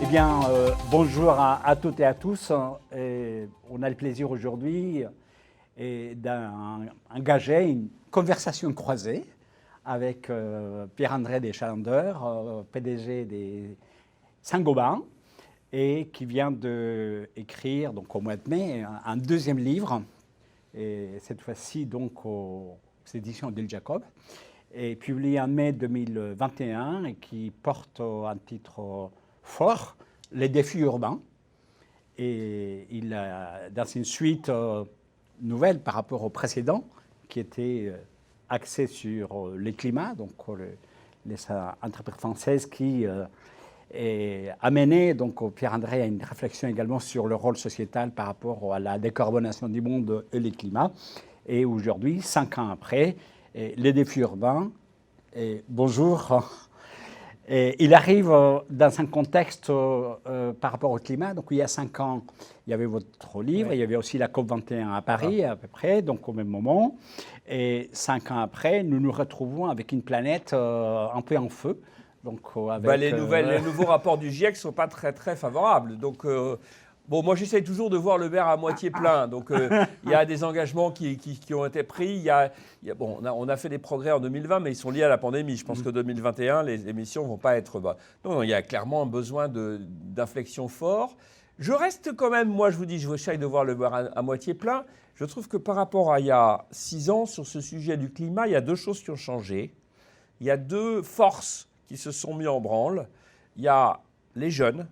bien, bonjour à toutes et à tous. On a le plaisir aujourd'hui d'engager une conversation croisée avec Pierre-André Deschalanders, PDG des Saint-Gobain, et qui vient d'écrire donc au mois de mai un deuxième livre, et cette fois-ci donc aux éditions Odile Jacob, et publié en mai 2021 et qui porte un titre fort, Les défis urbains. Et il a, dans une suite nouvelle par rapport au précédent, qui était axé sur le climat, donc les entreprises françaises qui amené donc Pierre-André à une réflexion également sur le rôle sociétal par rapport à la décarbonation du monde et le climat. Et aujourd'hui, 5 ans après, les défis urbains, bonjour. Il arrive dans un contexte par rapport au climat. Donc il y a 5 ans, il y avait votre livre, il y avait aussi la COP21 à Paris à peu près, donc au même moment. Et 5 ans après, nous nous retrouvons avec une planète un peu en feu. Donc, avec, les nouveaux rapports du GIEC ne sont pas très favorables. Donc, bon, moi j'essaye toujours de voir le verre à moitié plein. Donc il y a des engagements qui ont été pris. Bon, on a fait des progrès en 2020, mais ils sont liés à la pandémie. Je pense que 2021, les émissions ne vont pas être bas. Non, il y a clairement un besoin d'inflexion fort. Je reste quand même, moi je vous dis, je essaye de voir le verre à moitié plein. Je trouve que par rapport à il y a 6 ans, sur ce sujet du climat, il y a 2 choses qui ont changé. Il y a 2 forces qui se sont mis en branle. Il y a les jeunes.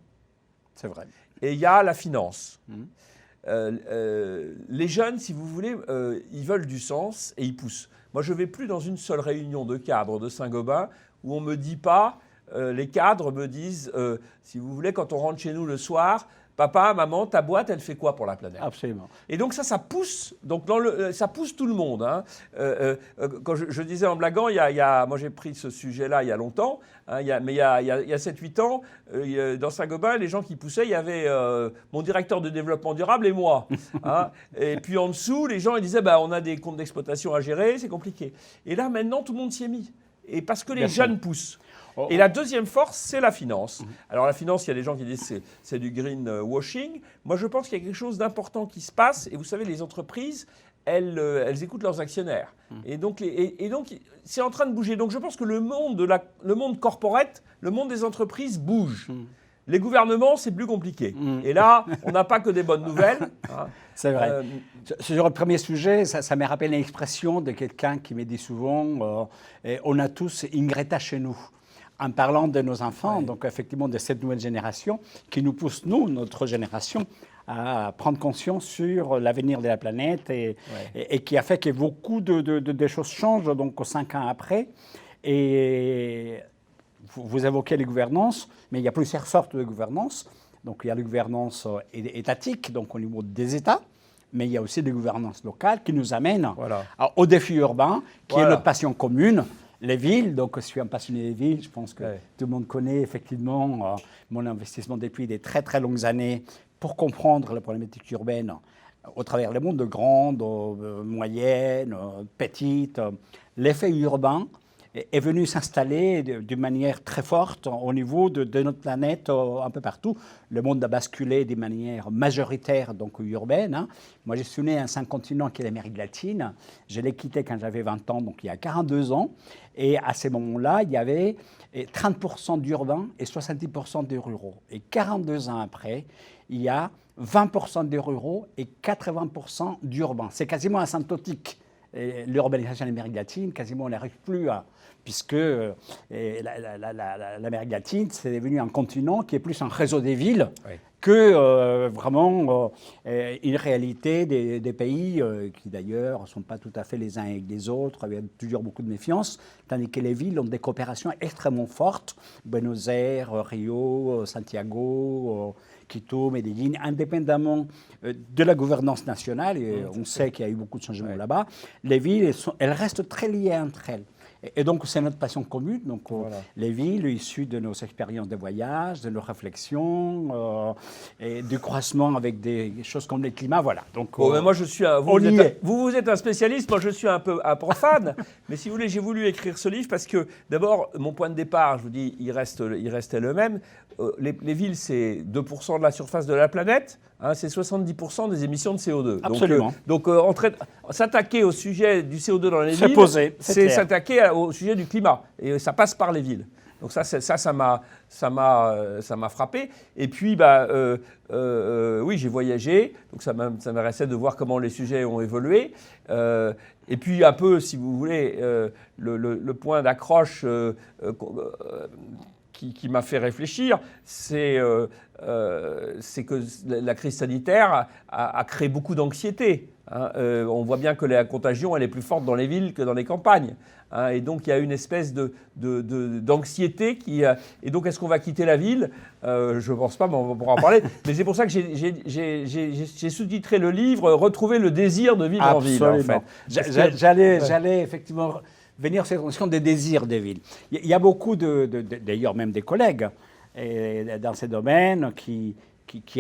C'est vrai. Et il y a la finance. Les jeunes, si vous voulez, ils veulent du sens et ils poussent. Moi, je ne vais plus dans une seule réunion de cadres de Saint-Gobain où on ne me dit pas, les cadres me disent, si vous voulez, quand on rentre chez nous le soir, papa, maman, ta boîte, elle fait quoi pour la planète ? Absolument. Et donc ça pousse. Donc ça pousse tout le monde. Hein. Quand je disais en blaguant, moi j'ai pris ce sujet-là il y a longtemps, hein, mais il y a 7-8 ans, dans Saint-Gobain, les gens qui poussaient, il y avait mon directeur de développement durable et moi. Hein. Et puis en dessous, les gens ils disaient, on a des comptes d'exploitation à gérer, c'est compliqué. Et là maintenant, tout le monde s'y est mis. Et parce que les jeunes poussent. Et la deuxième force, c'est la finance. Alors la finance, il y a des gens qui disent que c'est du greenwashing. Moi, je pense qu'il y a quelque chose d'important qui se passe. Et vous savez, les entreprises, elles écoutent leurs actionnaires. Et donc, c'est en train de bouger. Donc je pense que le monde corporate, le monde des entreprises bouge. Les gouvernements, c'est plus compliqué. Et là, on n'a pas que des bonnes nouvelles. Hein. C'est vrai. Sur le premier sujet, ça me rappelle une expression de quelqu'un qui me dit souvent on a tous une Greta chez nous. En parlant de nos enfants, donc effectivement de cette nouvelle génération, qui nous pousse, nous, notre génération, à prendre conscience sur l'avenir de la planète et qui a fait que beaucoup de choses changent donc 5 ans après. Et vous évoquez les gouvernances, mais il y a plusieurs sortes de gouvernance. Donc il y a la gouvernance étatique, donc au niveau des États, mais il y a aussi des gouvernances locales qui nous amènent aux défis urbains, qui est notre passion commune. Les villes, donc je suis un passionné des villes, je pense que tout le monde connaît effectivement mon investissement depuis des très longues années pour comprendre la problématique urbaine au travers le monde de grandes, moyennes, petites. L'effet urbain est venu s'installer d'une manière très forte au niveau de notre planète un peu partout. Le monde a basculé d'une manière majoritaire, donc urbaine. Hein. Moi, je suis né à un continent qui est l'Amérique latine. Je l'ai quitté quand j'avais 20 ans, donc il y a 42 ans. Et à ces moments-là, il y avait 30% d'urbains et 70% de ruraux. Et 42 ans après, il y a 20% de ruraux et 80% d'urbains. C'est quasiment asymptotique. L'urbanisation en Amérique latine, quasiment on n'arrive plus à... Puisque l'Amérique latine, c'est devenu un continent qui est plus un réseau des villes que vraiment une réalité des pays qui d'ailleurs ne sont pas tout à fait les uns avec les autres, avec toujours beaucoup de méfiance, tandis que les villes ont des coopérations extrêmement fortes. Buenos Aires, Rio, Santiago, Quito, Medellín, indépendamment de la gouvernance nationale, et on sait qu'il y a eu beaucoup de changements là-bas, les villes, elles restent très liées entre elles. Et donc, c'est notre passion commune. Donc, les villes issues de nos expériences de voyage, de nos réflexions, et du croisement avec des choses comme le climat. Voilà. Donc, mais moi, je suis vous êtes un spécialiste, moi, je suis un peu un profane. Mais si vous voulez, j'ai voulu écrire ce livre parce que, d'abord, mon point de départ, je vous dis, il restait le même. les villes, c'est 2% de la surface de la planète, hein, c'est 70% des émissions de CO2. Absolument. Donc, s'attaquer au sujet du CO2 dans les villes, c'est s'attaquer au sujet du climat. Et ça passe par les villes. Donc ça m'a frappé. Et puis, oui, j'ai voyagé, donc ça m'intéressait de voir comment les sujets ont évolué. Et puis un peu, si vous voulez, le point d'accroche qui m'a fait réfléchir, c'est que la crise sanitaire a créé beaucoup d'anxiété. Hein. On voit bien que la contagion, elle est plus forte dans les villes que dans les campagnes. Hein. Et donc, il y a une espèce d'anxiété et donc, est-ce qu'on va quitter la ville ? Je ne pense pas, mais on pourra en parler. Mais c'est pour ça que j'ai sous-titré le livre « Retrouver le désir de vivre en ville ». En fait. J'allais effectivement venir sur cette notion des désirs des villes. Il y a beaucoup d'ailleurs même des collègues dans ces domaines qui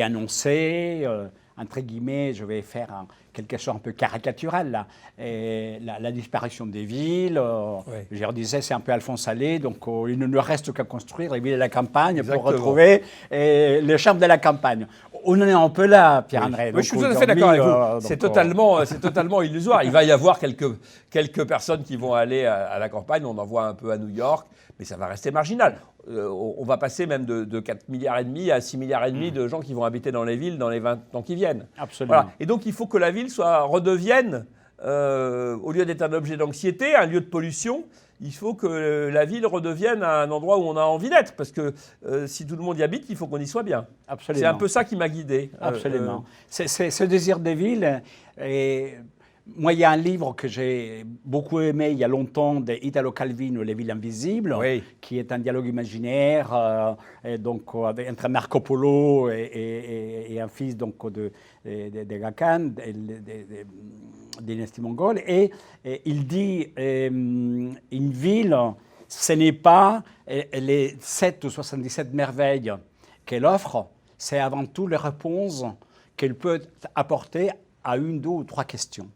annonçaient, entre guillemets, je vais faire quelque chose un peu caricatural, là, la disparition des villes. Je leur disais, c'est un peu Alphonse Allais, donc il ne nous reste qu'à construire les villes et la campagne. Exactement. Pour retrouver les charmes de la campagne. On en est un peu là, Pierre-André. Oui, je suis tout à fait d'accord avec vous. C'est totalement illusoire. Il va y avoir quelques personnes qui vont aller à la campagne. On en voit un peu à New York, mais ça va rester marginal. On va passer même de 4,5 milliards à 6,5 milliards de gens qui vont habiter dans les villes dans les 20 ans qui viennent. Absolument. Voilà. Et donc, il faut que la ville redevienne, au lieu d'être un objet d'anxiété, un lieu de pollution, il faut que la ville redevienne un endroit où on a envie d'être. Parce que si tout le monde y habite, il faut qu'on y soit bien. Absolument. C'est un peu ça qui m'a guidé. Absolument. C'est ce désir des villes. Moi, il y a un livre que j'ai beaucoup aimé il y a longtemps d'Italo Calvino, Les villes invisibles, oui, qui est un dialogue imaginaire entre Marco Polo et un fils donc, de Ghakan, dynastie mongole. Et il dit une ville, ce n'est pas les 7 ou 77 merveilles qu'elle offre, c'est avant tout les réponses qu'elle peut apporter à 1, 2 ou 3 questions.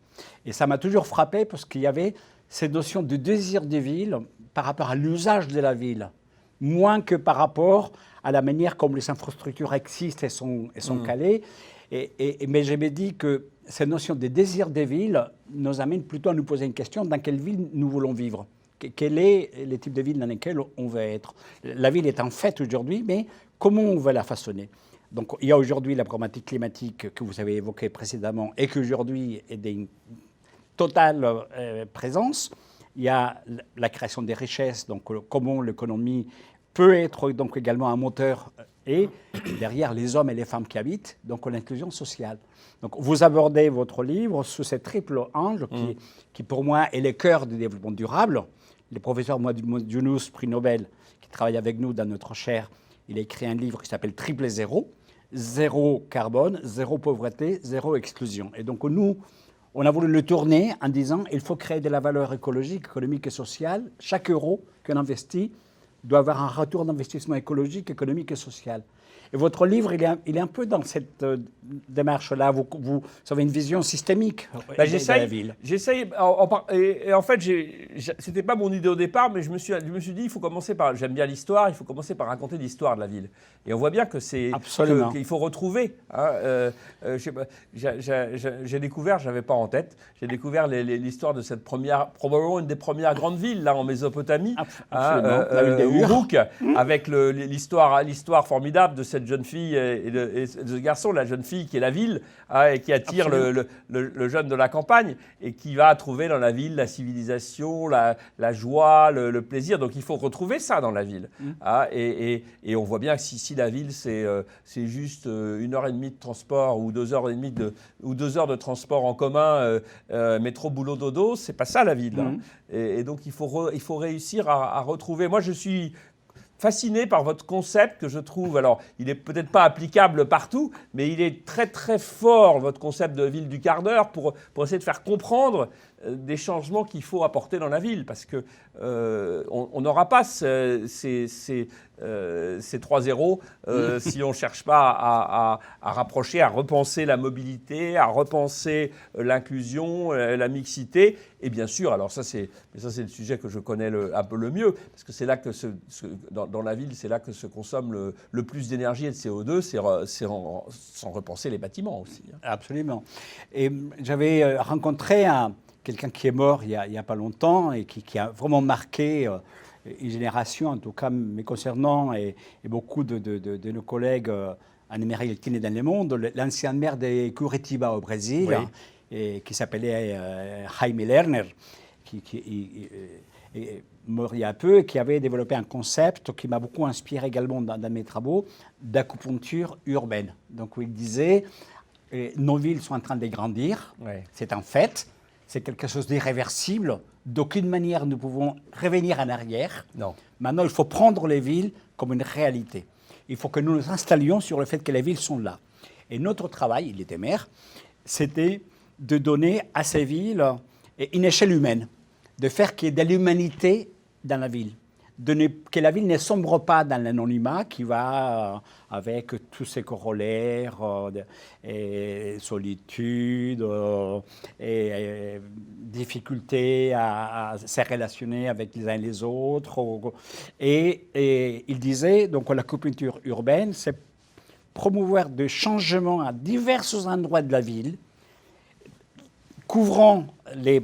Et ça m'a toujours frappé parce qu'il y avait cette notion de désir des villes par rapport à l'usage de la ville, moins que par rapport à la manière comme les infrastructures existent et sont calées. Mais je me dis que cette notion de désir des villes nous amène plutôt à nous poser une question: dans quelle ville nous voulons vivre ? Quel est le type de ville dans lequel on veut être ? La ville est en fait aujourd'hui, mais comment on veut la façonner ? Donc, il y a aujourd'hui la problématique climatique que vous avez évoquée précédemment et qui aujourd'hui est d'une totale présence. Il y a la création des richesses, donc comment l'économie peut être donc également un moteur, et derrière les hommes et les femmes qui habitent, donc l'inclusion sociale. Donc, vous abordez votre livre sous ce triple angle qui pour moi est le cœur du développement durable. Le professeur Mouad Younous, prix Nobel, qui travaille avec nous dans notre chaire, il a écrit un livre qui s'appelle Triple Zéro. 0 carbone, 0 pauvreté, 0 exclusion. Et donc nous, on a voulu le tourner en disant il faut créer de la valeur écologique, économique et sociale. Chaque euro qu'on investit doit avoir un retour d'investissement écologique, économique et social. Et votre livre, il est un peu dans cette démarche-là. Vous avez une vision systémique de la ville. J'essaye. Et en fait, c'était pas mon idée au départ, mais je me suis dit, il faut commencer par. J'aime bien l'histoire. Il faut commencer par raconter l'histoire de la ville. Et on voit bien que c'est. Absolument. Qu'il faut retrouver. Hein, j'ai découvert, j'avais pas en tête. J'ai découvert l'histoire de cette probablement une des premières grandes villes là en Mésopotamie, Uruk, avec l'histoire formidable de cette jeune fille et de ce garçon, la jeune fille qui est la ville, et qui attire le jeune de la campagne et qui va trouver dans la ville la civilisation, la joie, le plaisir. Donc il faut retrouver ça dans la ville. Et on voit bien que si la ville c'est juste 1h30 de transport ou 2h30 ou 2 heures de transport en commun, métro, boulot, dodo, c'est pas ça la ville. Et donc il faut réussir à retrouver. Moi je suis fasciné par votre concept que je trouve, alors il n'est peut-être pas applicable partout, mais il est très très fort, votre concept de ville du quart d'heure, pour essayer de faire comprendre des changements qu'il faut apporter dans la ville, parce que on n'aura pas ces 3 zéros si on ne cherche pas à rapprocher, à repenser la mobilité, à repenser l'inclusion, la mixité. Et bien sûr, alors ça c'est le sujet que je connais un peu le mieux, parce que c'est là que dans la ville, c'est là que se consomme le plus d'énergie et de CO2, c'est sans repenser les bâtiments aussi. Absolument. Et j'avais rencontré quelqu'un qui est mort il y a pas longtemps et qui a vraiment marqué une génération, en tout cas me concernant, et beaucoup de nos collègues en Amérique latine et dans le monde, l'ancien maire de Curitiba au Brésil, oui. Et qui s'appelait Jaime Lerner, qui est mort il y a peu, et qui avait développé un concept qui m'a beaucoup inspiré également dans mes travaux, d'acupuncture urbaine. Donc où il disait, nos villes sont en train de grandir, c'est un fait, c'est quelque chose d'irréversible, d'aucune manière nous pouvons revenir en arrière. Non. Maintenant, il faut prendre les villes comme une réalité. Il faut que nous nous installions sur le fait que les villes sont là. Et notre travail, il était maire, c'était de donner à ces villes une échelle humaine, de faire qu'il y ait de l'humanité dans la ville, que la ville ne sombre pas dans l'anonymat qui va avec tous ses corollaires, et solitude, et difficulté à se relationner avec les uns et les autres. Et il disait, donc l'acupuncture urbaine, c'est promouvoir des changements à divers endroits de la ville, couvrant les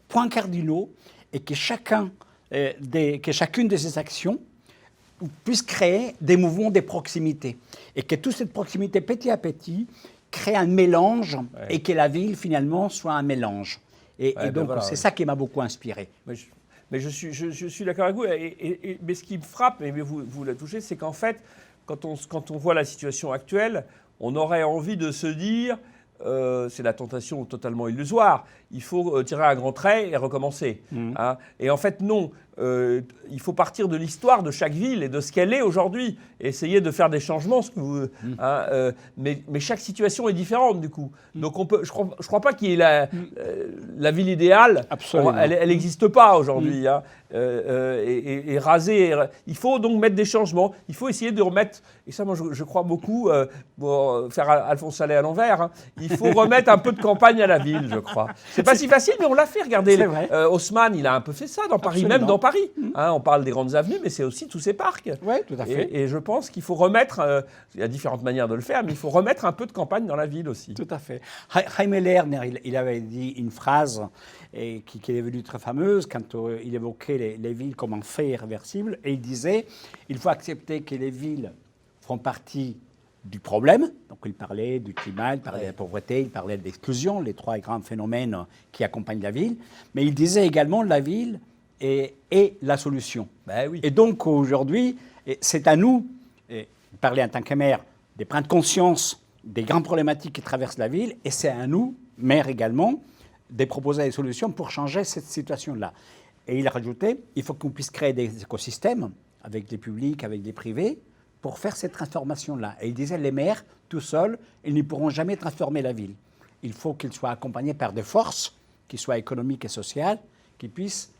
points cardinaux et que chacune de ces actions puisse créer des mouvements de proximité. Et que toute cette proximité, petit à petit, crée un mélange et que la ville, finalement, soit un mélange. Et donc, voilà, c'est ça qui m'a beaucoup inspiré. Mais je suis d'accord avec vous. Mais ce qui me frappe, et vous la touchez, c'est qu'en fait, quand on voit la situation actuelle, on aurait envie de se dire... c'est la tentation totalement illusoire. Il faut tirer un grand trait et recommencer. Hein. Et en fait, non. Il faut partir de l'histoire de chaque ville et de ce qu'elle est aujourd'hui. Et essayer de faire des changements. Mais chaque situation est différente, du coup. Donc, je crois pas qu'il y ait la ville idéale. Absolument. Elle n'existe pas aujourd'hui. Hein. Et raser. Il faut donc mettre des changements. Il faut essayer de remettre... Et ça, moi, je crois beaucoup, pour faire Alphonse Allais à l'envers, hein, il faut remettre un peu de campagne à la ville, je crois. C'est pas si facile, mais on l'a fait. Regardez, Haussmann, il a un peu fait ça dans Paris, même dans Paris. Hein, on parle des grandes avenues, mais c'est aussi tous ces parcs. Oui, tout à fait. Et je pense qu'il faut remettre, il y a différentes manières de le faire, mais il faut remettre un peu de campagne dans la ville aussi. Tout à fait. Jaime Lerner, il avait dit une phrase qui est devenue très fameuse quand il évoquait les villes comme un fait irréversible, et il disait, il faut accepter que les villes font partie du problème. Donc il parlait du climat, il parlait de la pauvreté, il parlait de l'exclusion, les 3 grands phénomènes qui accompagnent la ville. Mais il disait également la ville est la solution. Ben oui. Et donc aujourd'hui, c'est à nous, parler en tant que maire, de prendre conscience des grandes problématiques qui traversent la ville, et c'est à nous, maires également, de proposer des solutions pour changer cette situation-là. Et il a rajouté, il faut qu'on puisse créer des écosystèmes avec les publics, avec les privés, pour faire cette transformation-là. Et il disait, les maires, tout seuls, ils ne pourront jamais transformer la ville. Il faut qu'ils soient accompagnés par des forces, qui soient économiques et sociales, qui puissent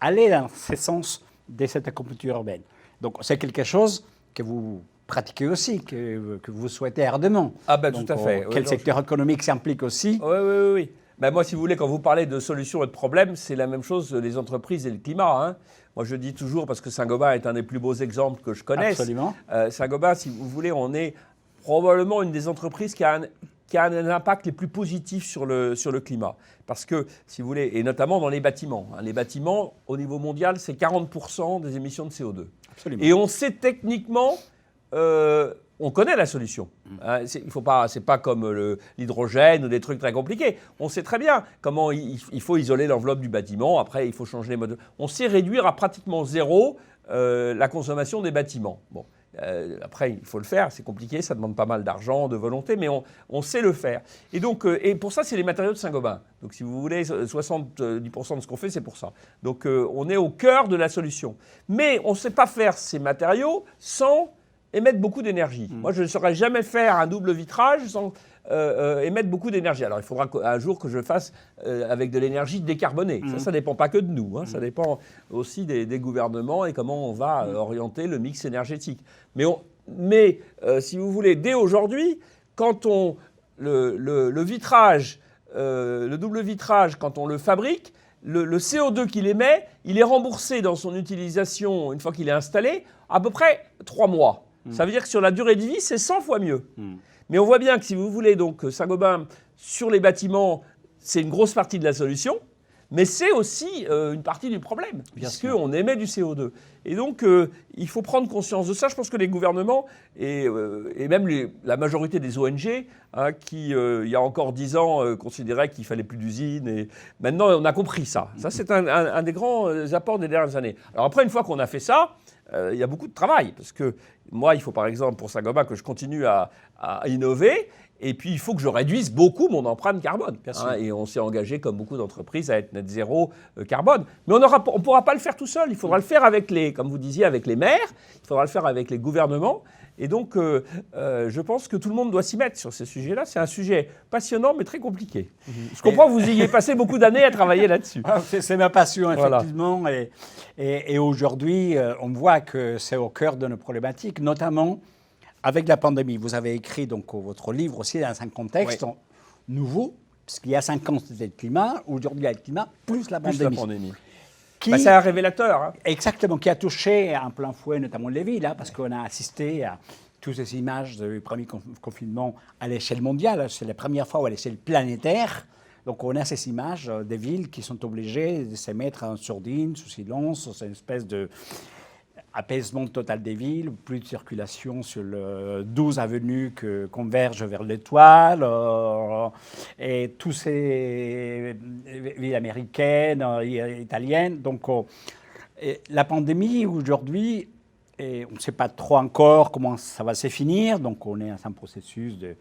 aller dans ce sens de cette acupuncture urbaine. Donc c'est quelque chose que vous pratiquez aussi, que vous souhaitez ardemment. Ah ben tout à fait. Quel secteur économique s'implique aussi? Oui. Ben moi, si vous voulez, quand vous parlez de solutions et de problèmes, c'est la même chose, les entreprises et le climat. Hein. Moi, je dis toujours, parce que Saint-Gobain est un des plus beaux exemples que je connaisse. Absolument. Saint-Gobain, si vous voulez, on est probablement une des entreprises qui a un impact les plus positifs sur le climat. Parce que, si vous voulez, et notamment dans les bâtiments. Hein, les bâtiments, au niveau mondial, c'est 40% des émissions de CO2. Absolument. Et on sait techniquement... on connaît la solution. Hein, c'est pas comme l'hydrogène ou des trucs très compliqués. On sait très bien comment il faut isoler l'enveloppe du bâtiment. Après, il faut changer les modes. On sait réduire à pratiquement zéro la consommation des bâtiments. Bon, après, il faut le faire. C'est compliqué, ça demande pas mal d'argent, de volonté, mais on sait le faire. Et donc, et pour ça, c'est les matériaux de Saint-Gobain. Donc, si vous voulez, 70% de ce qu'on fait, c'est pour ça. Donc, on est au cœur de la solution. Mais on ne sait pas faire ces matériaux sans émettre beaucoup d'énergie. Moi, je ne saurais jamais faire un double vitrage émettent beaucoup d'énergie. Alors il faudra un jour que je le fasse avec de l'énergie décarbonée. Ça ne dépend pas que de nous, hein. Ça dépend aussi des gouvernements et comment on va orienter le mix énergétique. Mais si vous voulez, dès aujourd'hui, quand le vitrage, le double vitrage, quand on le fabrique, le CO2 qu'il émet, il est remboursé dans son utilisation, une fois qu'il est installé, à peu près 3 mois. Ça veut dire que sur la durée de vie, c'est 100 fois mieux. Mais on voit bien que si vous voulez, donc Saint-Gobain, sur les bâtiments, c'est une grosse partie de la solution, mais c'est aussi une partie du problème, puisqu'on émet du CO2. Et donc, il faut prendre conscience de ça. Je pense que les gouvernements et même la majorité des ONG, hein, qui, il y a encore 10 ans, considéraient qu'il ne fallait plus d'usines. Et maintenant, on a compris ça. Ça, c'est un des grands apports des dernières années. Alors après, une fois qu'on a fait ça, il y a beaucoup de travail. Parce que moi, il faut par exemple, pour Saint-Gobain, que je continue à innover. Et puis, il faut que je réduise beaucoup mon empreinte carbone. Hein, et on s'est engagé, comme beaucoup d'entreprises, à être net zéro carbone. Mais on ne pourra pas le faire tout seul. Il faudra le faire avec comme vous disiez, avec les maires. Il faudra le faire avec les gouvernements. Et donc, je pense que tout le monde doit s'y mettre sur ces sujets-là. C'est un sujet passionnant, mais très compliqué. Je comprends que vous ayez passé beaucoup d'années à travailler là-dessus. C'est ma passion, effectivement. Voilà. Et aujourd'hui, on voit que c'est au cœur de nos problématiques, notamment avec la pandémie. Vous avez écrit donc votre livre aussi dans un contexte nouveau, puisqu'il y a 5 ans, c'était le climat. Aujourd'hui, il y a le climat plus la pandémie. Plus la pandémie. C'est un révélateur. Hein. Exactement, qui a touché en plein fouet notamment les villes, hein, parce qu'on a assisté à toutes ces images du premier confinement à l'échelle mondiale. C'est la première fois à l'échelle planétaire. Donc on a ces images des villes qui sont obligées de se mettre en sourdine, sous silence. C'est une espèce de apaisement total des villes, plus de circulation sur le 12 avenues que convergent vers l'Étoile, et toutes ces villes américaines, italiennes. Donc la pandémie aujourd'hui, on ne sait pas trop encore comment ça va se finir, donc on est dans un processus de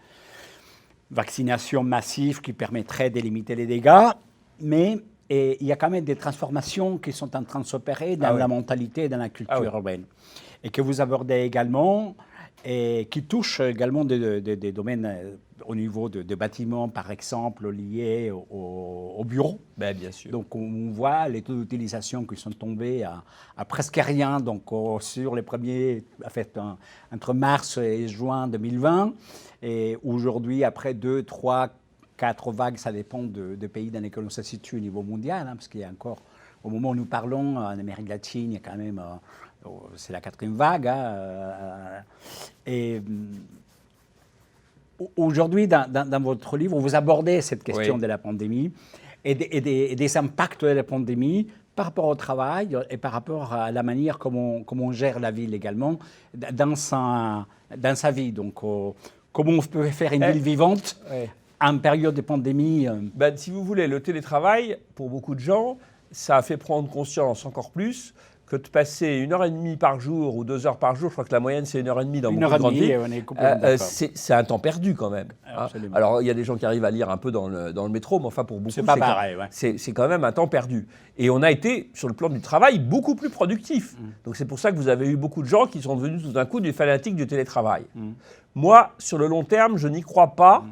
vaccination massive qui permettrait de limiter les dégâts, mais il y a quand même des transformations qui sont en train de s'opérer dans la mentalité et dans la culture urbaine. Et que vous abordez également, et qui touchent également des domaines au niveau de bâtiments, par exemple, liés aux bureaux. Ben, bien sûr. Donc on voit les taux d'utilisation qui sont tombés à presque rien, donc sur les premiers, en fait, entre mars et juin 2020. Et aujourd'hui, après 2, 3, 4 vagues, ça dépend de pays dans lesquels on se situe au niveau mondial, hein, parce qu'il y a encore, au moment où nous parlons, en Amérique latine, il y a quand même, c'est la 4e vague. Hein, et aujourd'hui, dans votre livre, vous abordez cette question de la pandémie et des impacts de la pandémie par rapport au travail et par rapport à la manière comment on gère la ville également dans sa vie. Donc, comment on peut faire une ville vivante en période de pandémie. Ben, si vous voulez, le télétravail, pour beaucoup de gens, ça a fait prendre conscience encore plus que de passer 1h30 par jour ou 2 heures par jour, je crois que la moyenne c'est 1h30 dans beaucoup de grandes villes, c'est un temps perdu quand même. Hein. Alors il y a des gens qui arrivent à lire un peu dans le métro, mais enfin pour beaucoup c'est pas pareil. C'est quand même un temps perdu. Et on a été, sur le plan du travail, beaucoup plus productif. Donc c'est pour ça que vous avez eu beaucoup de gens qui sont devenus tout d'un coup des fanatiques du télétravail. Moi, sur le long terme, je n'y crois pas.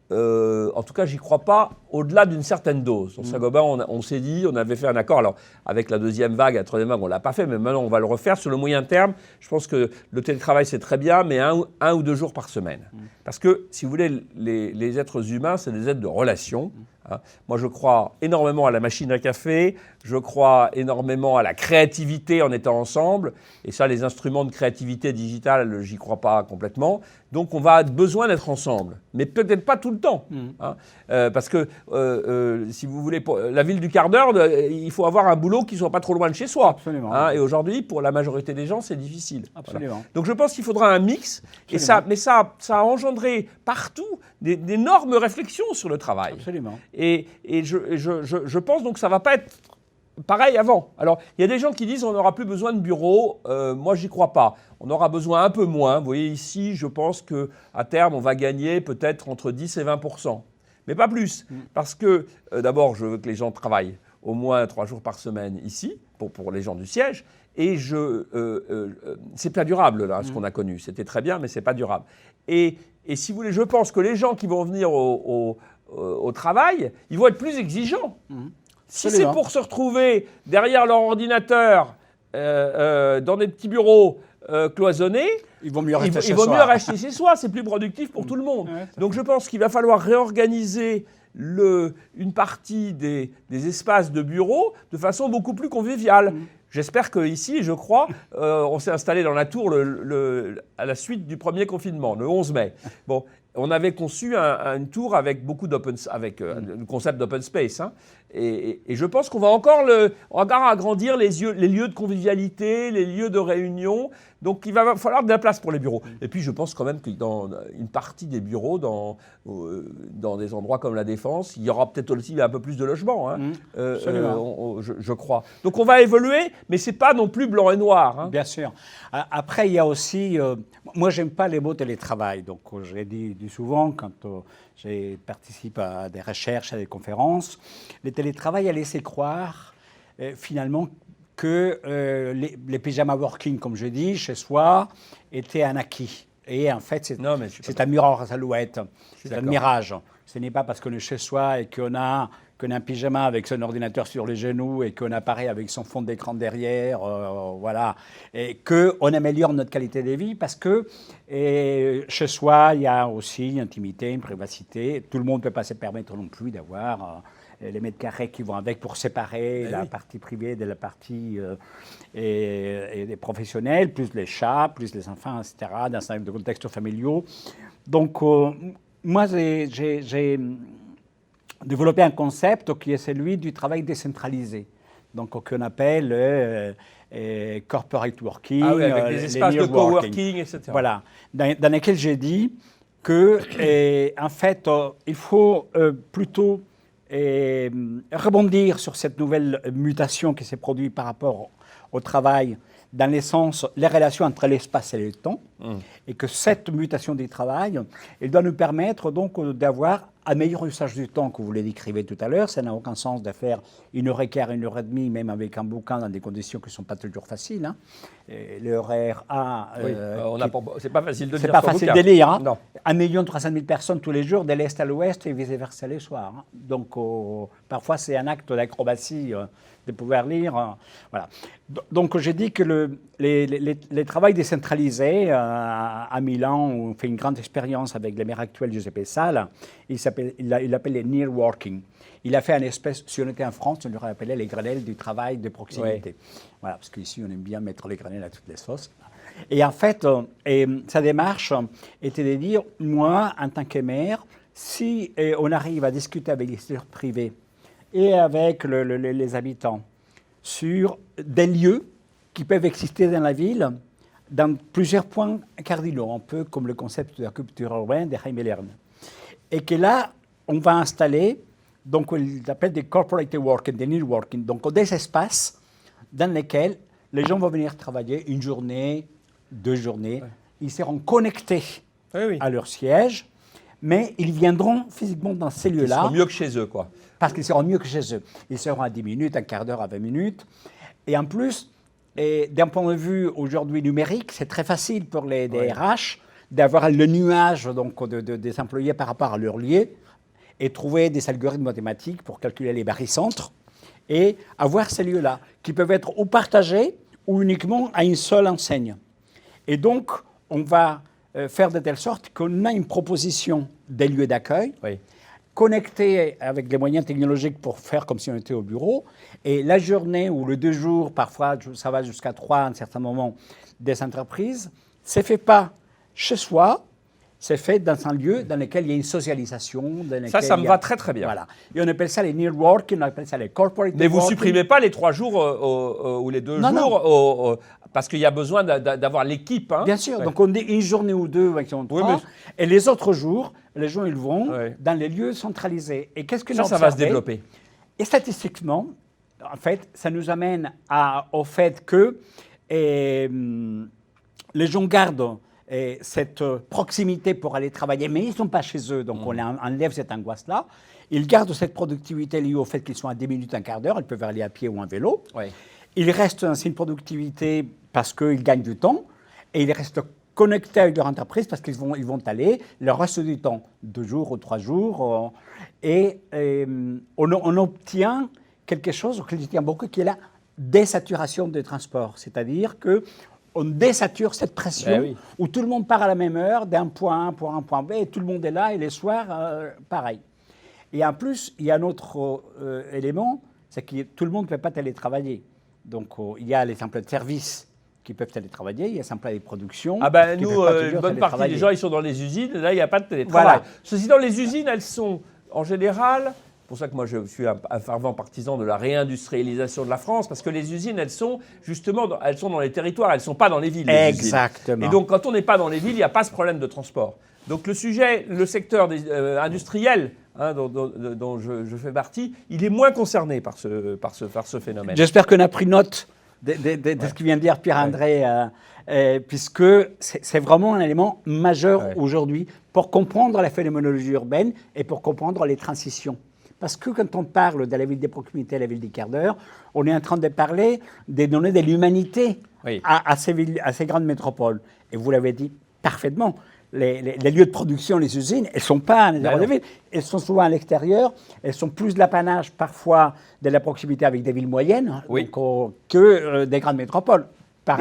En tout cas, j'y crois pas au-delà d'une certaine dose. Sur Saint-Gobain, on s'est dit, on avait fait un accord. Alors, avec la 2e vague, la 3e vague, on ne l'a pas fait, mais maintenant, on va le refaire. Sur le moyen terme, je pense que le télétravail, c'est très bien, mais un ou 2 jours par semaine. Parce que, si vous voulez, les êtres humains, c'est des êtres de relation. Hein. Moi, je crois énormément à la machine à café. Je crois énormément à la créativité en étant ensemble. Et ça, les instruments de créativité digitale, j'y crois pas complètement. Donc, on va avoir besoin d'être ensemble. Mais peut-être pas tout le temps. Hein. Parce que, si vous voulez, pour la ville du quart d'heure, il faut avoir un boulot qui ne soit pas trop loin de chez soi. Absolument. Hein. Et aujourd'hui, pour la majorité des gens, c'est difficile. Absolument. Voilà. Donc, je pense qu'il faudra un mix. Et ça a engendré partout d'énormes réflexions sur le travail. Absolument. Et je pense donc que ça ne va pas être pareil avant. Alors, il y a des gens qui disent on n'aura plus besoin de bureaux. Moi, j'y crois pas. On aura besoin un peu moins. Vous voyez ici, je pense qu'à terme, on va gagner peut-être entre 10 et 20%. Mais pas plus. Parce que, d'abord, je veux que les gens travaillent au moins 3 jours par semaine ici, pour les gens du siège. Et c'est pas durable, là, ce qu'on a connu. C'était très bien, mais c'est pas durable. Et si vous voulez, je pense que les gens qui vont venir au travail, ils vont être plus exigeants. Si c'est pour se retrouver derrière leur ordinateur, dans des petits bureaux cloisonnés, il vaut mieux rester chez soi. C'est plus productif pour tout le monde. Ouais, donc je pense qu'il va falloir réorganiser une partie des espaces de bureaux de façon beaucoup plus conviviale. J'espère qu'ici, je crois, on s'est installé dans la tour à la suite du premier confinement, le 11 mai. Bon, on avait conçu une tour avec beaucoup le concept d'open space. Hein. Et je pense qu'on va encore agrandir les lieux de convivialité, les lieux de réunion. Donc il va falloir de la place pour les bureaux. Et puis je pense quand même que dans une partie des bureaux, dans des endroits comme la Défense, il y aura peut-être aussi un peu plus de logements, hein, je crois. Donc on va évoluer, mais ce n'est pas non plus blanc et noir. Hein. Bien sûr. Après, il y a aussi... moi, je n'aime pas les mots télétravail. Donc j'ai dit souvent, quand j'ai participé à des recherches, à des conférences, le télétravail a laissé croire, finalement, que les pyjamas working, comme je dis, chez soi, étaient un acquis. Et en fait, c'est un miroir à alouette, c'est un mirage. Ce n'est pas parce qu'on est chez soi et qu'on a un pyjama avec son ordinateur sur les genoux et qu'on apparaît avec son fond d'écran derrière, voilà, et qu'on améliore notre qualité de vie parce que chez soi, il y a aussi une intimité, une privacité. Tout le monde ne peut pas se permettre non plus d'avoir... les mètres carrés qui vont avec pour séparer la partie privée de la partie et des professionnels, plus les chats, plus les enfants, etc., dans un certain nombre de contextes familiaux. Donc, moi, j'ai développé un concept qui est celui du travail décentralisé, donc qu'on appelle corporate working, avec des espaces de coworking, etc. Voilà, dans lesquels j'ai dit que, en fait, il faut plutôt rebondir sur cette nouvelle mutation qui s'est produite par rapport au travail, dans le sens, les relations entre l'espace et le temps, et que cette mutation du travail, elle doit nous permettre donc d'avoir un meilleur usage du temps, que vous le décrivez tout à l'heure. Ça n'a aucun sens de faire 1h15, 1h30, même avec un bouquin, dans des conditions qui ne sont pas toujours faciles. Hein. Le RER-A... c'est pas facile de lire. C'est pas facile de lire. Hein. Non. 1 300 000 personnes tous les jours, de l'Est à l'Ouest et vice-versa les soirs. Hein. Donc, parfois, c'est un acte d'acrobatie de pouvoir lire. Voilà. Donc, j'ai dit que les travails décentralisés à Milan, où on fait une grande expérience avec le maire actuel Giuseppe Sala, il appelle les near working. Il a fait un espèce, si on était en France, on aurait appelé les grenelles du travail de proximité. Voilà, parce qu'ici, on aime bien mettre les grenelles à toutes les sauces. Et en fait, sa démarche était de dire, moi, en tant que maire, si on arrive à discuter avec les secteurs privés et avec les habitants sur des lieux qui peuvent exister dans la ville, dans plusieurs points cardinaux, un peu comme le concept de la culture urbaine de Jaime Lerner. Et que là, on va installer, donc, ils appellent des corporate working, des near working, donc des espaces dans lesquels les gens vont venir travailler une journée, 2 journées. Ouais. Ils seront connectés à leur siège, mais ils viendront physiquement dans ces lieux-là. Ils seront mieux que chez eux, quoi. Parce qu'ils seront mieux que chez eux. Ils seront à 10 minutes, un quart d'heure, à 20 minutes. Et en plus, d'un point de vue aujourd'hui numérique, c'est très facile pour les DRH d'avoir le nuage donc, des employés par rapport à leur lieu et trouver des algorithmes mathématiques pour calculer les barycentres et avoir ces lieux-là qui peuvent être ou partagés ou uniquement à une seule enseigne. Et donc, on va faire de telle sorte qu'on a une proposition des lieux d'accueil connectés avec les moyens technologiques pour faire comme si on était au bureau. Et la journée ou le 2 jours, parfois ça va jusqu'à 3 à un certain moment, des entreprises, c'est fait pas chez soi, c'est fait dans un lieu dans lequel il y a une socialisation. Ça me va très très bien. Voilà. Et on appelle ça les near work, on appelle ça les corporate Mais vous ne working. supprimez pas les 3 jours ou les 2 jours parce qu'il y a besoin d'avoir l'équipe. Hein. Bien sûr. Donc on dit une journée ou 2, et les autres jours, les gens ils vont dans les lieux centralisés. Et qu'est-ce que ça va se développer. Et statistiquement, en fait, ça nous amène au fait que les gens gardent cette proximité pour aller travailler, mais ils ne sont pas chez eux, donc on enlève cette angoisse-là. Ils gardent cette productivité liée au fait qu'ils sont à 10 minutes, un quart d'heure, ils peuvent aller à pied ou en vélo. Ouais. Ils restent dans une productivité parce qu'ils gagnent du temps et ils restent connectés avec leur entreprise parce qu'ils vont aller le reste du temps, 2 jours ou 3 jours. On obtient quelque chose auquel je tiens beaucoup, qui est la désaturation des transports. C'est-à-dire qu'on désature cette pression où tout le monde part à la même heure d'un point A pour un point B et tout le monde est là et les soirs, pareil. Et en plus, il y a un autre élément, c'est que tout le monde ne peut pas télétravailler. Donc, il y a les emplois de service qui peuvent télétravailler, il y a les emplois de production. Ah ben nous, une bonne partie des gens, ils sont dans les usines, là, il n'y a pas de télétravail. Voilà. Ceci dans les usines, elles sont en général... C'est pour ça que moi je suis un fervent partisan de la réindustrialisation de la France, parce que les usines, elles sont justement dans les territoires, elles ne sont pas dans les villes. Les Exactement. usines. Et donc quand on n'est pas dans les villes, il n'y a pas ce problème de transport. Donc le secteur industriel dont je fais partie, il est moins concerné par ce phénomène. J'espère qu'on a pris note de ce que vient de dire Pierre-André, puisque c'est vraiment un élément majeur aujourd'hui pour comprendre la phénoménologie urbaine et pour comprendre les transitions. Parce que quand on parle de la ville des proximités et la ville des quarts d'heure, on est en train de parler des données de l'humanité à ces grandes métropoles. Et vous l'avez dit parfaitement, les lieux de production, les usines, elles ne sont pas à l'intérieur des villes, elles sont souvent à l'extérieur, elles sont plus de l'apanage parfois de la proximité avec des villes moyennes que des grandes métropoles.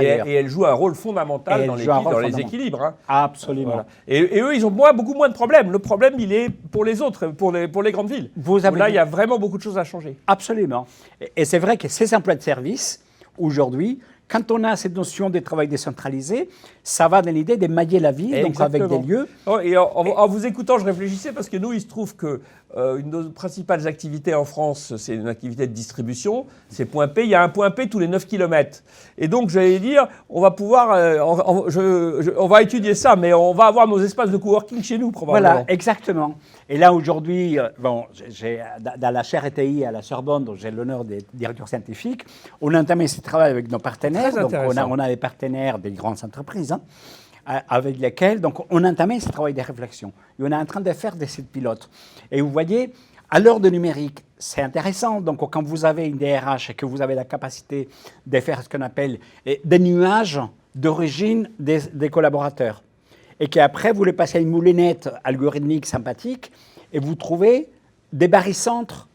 Et elle joue un rôle fondamental dans les équilibres. Hein. Absolument. Voilà. Et eux, ils ont beaucoup moins de problèmes. Le problème, il est pour les autres, pour les grandes villes. Là, il y a vraiment beaucoup de choses à changer. Absolument. Et c'est vrai que ces emplois de service, aujourd'hui, quand on a cette notion de travail décentralisé, ça va dans l'idée d'émailler la ville, donc avec des lieux. Et en vous écoutant, je réfléchissais parce que nous, il se trouve que une de nos principales activités en France, c'est une activité de distribution, c'est point P. Il y a un point P tous les 9 km. Et donc, j'allais dire, on va pouvoir, on va étudier ça, mais on va avoir nos espaces de coworking chez nous, probablement. Voilà, exactement. Et là, aujourd'hui, j'ai dans la chaire ETI à la Sorbonne, dont j'ai l'honneur d'être directeur scientifique, on a entamé ce travail avec nos partenaires. Donc, on a des partenaires des grandes entreprises, avec lesquels on a entamé ce travail de réflexion. Et on est en train de faire des sites pilotes. Et vous voyez, à l'heure de numérique, c'est intéressant. Donc, quand vous avez une DRH et que vous avez la capacité de faire ce qu'on appelle des nuages d'origine des collaborateurs, et qu'après, vous les passez à une moulinette algorithmique sympathique, et vous trouvez des barycentres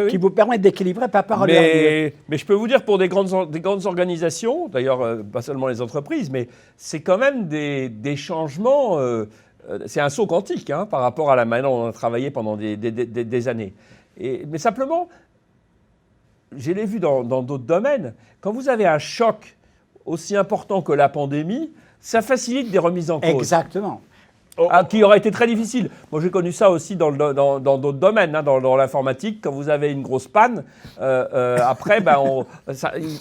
qui vous permettent d'équilibrer par rapport à leur lieu. Mais je peux vous dire, pour des grandes organisations, d'ailleurs, pas seulement les entreprises, mais c'est quand même des changements, c'est un saut quantique par rapport à la manière dont on a travaillé pendant des années. Mais simplement, je l'ai vu dans d'autres domaines, quand vous avez un choc aussi important que la pandémie, ça facilite des remises en cause. Exactement. Qui aurait été très difficile. Moi, j'ai connu ça aussi dans d'autres domaines, dans l'informatique. Quand vous avez une grosse panne, après,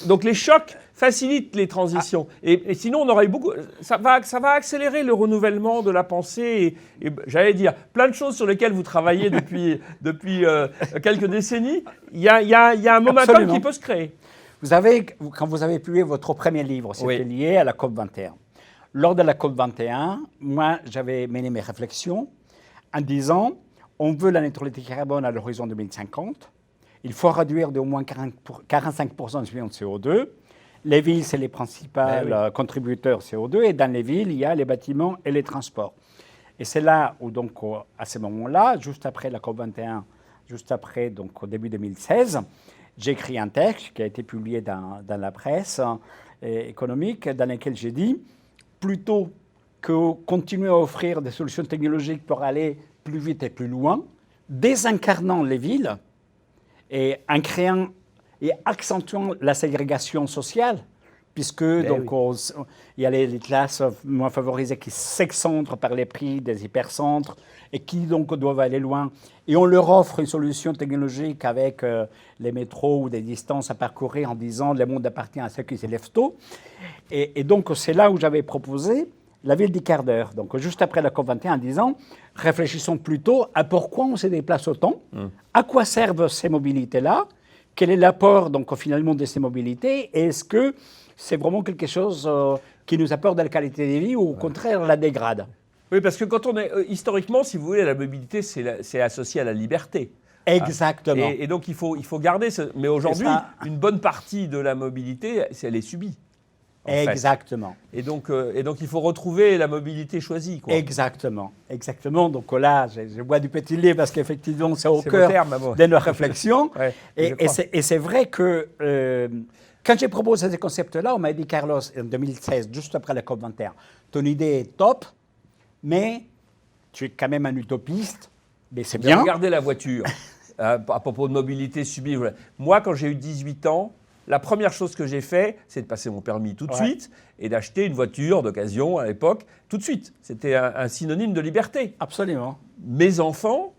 donc les chocs facilitent les transitions. Et sinon, on aurait eu beaucoup. Ça va accélérer le renouvellement de la pensée. Et j'allais dire, plein de choses sur lesquelles vous travaillez depuis quelques décennies. Il y a un momentum qui peut se créer. Quand vous avez publié votre premier livre, c'était lié à la COP21. Lors de la COP21, moi, j'avais mené mes réflexions en disant on veut la neutralité carbone à l'horizon 2050. Il faut réduire d'au moins 45% des émissions de CO2. Les villes, c'est les principaux contributeurs CO2. Et dans les villes, il y a les bâtiments et les transports. Et c'est là où, donc, à ce moment-là, juste après la COP21, juste après, donc au début 2016, j'ai écrit un texte qui a été publié dans la presse économique, dans lequel j'ai dit plutôt que continuer à offrir des solutions technologiques pour aller plus vite et plus loin, désincarnant les villes et en créant et accentuant la ségrégation sociale, puisque il y a les classes moins favorisées qui s'excentrent par les prix des hypercentres et qui donc doivent aller loin. Et on leur offre une solution technologique avec les métros ou des distances à parcourir en disant le monde appartient à ceux qui se lèvent tôt. Et donc c'est là où j'avais proposé la ville des quarts d'heure. Donc juste après la COP21 en disant réfléchissons plutôt à pourquoi on se déplace autant, à quoi servent ces mobilités-là, quel est l'apport donc finalement de ces mobilités, et est-ce que c'est vraiment quelque chose qui nous apporte de la qualité de vie ou au contraire la dégrade? Oui, parce que quand on est historiquement, si vous voulez, la mobilité, c'est associé à la liberté. Exactement. Et donc, il faut garder ce... Mais aujourd'hui, une bonne partie de la mobilité, elle est subie. Exactement. Et donc, il faut retrouver la mobilité choisie, quoi. Exactement. Donc là, je bois du petit lait parce qu'effectivement, c'est au cœur de nos réflexions. Ouais, et c'est vrai que quand j'ai proposé ces concepts-là, on m'a dit, Carlos, en 2016, juste après la COP21, ton idée est top, mais tu es quand même un utopiste. Mais c'est bien. Regardez la voiture. À propos de mobilité subie. Moi, quand j'ai eu 18 ans, la première chose que j'ai fait, c'est de passer mon permis tout de suite et d'acheter une voiture d'occasion à l'époque tout de suite. C'était un synonyme de liberté. Absolument. Mes enfants,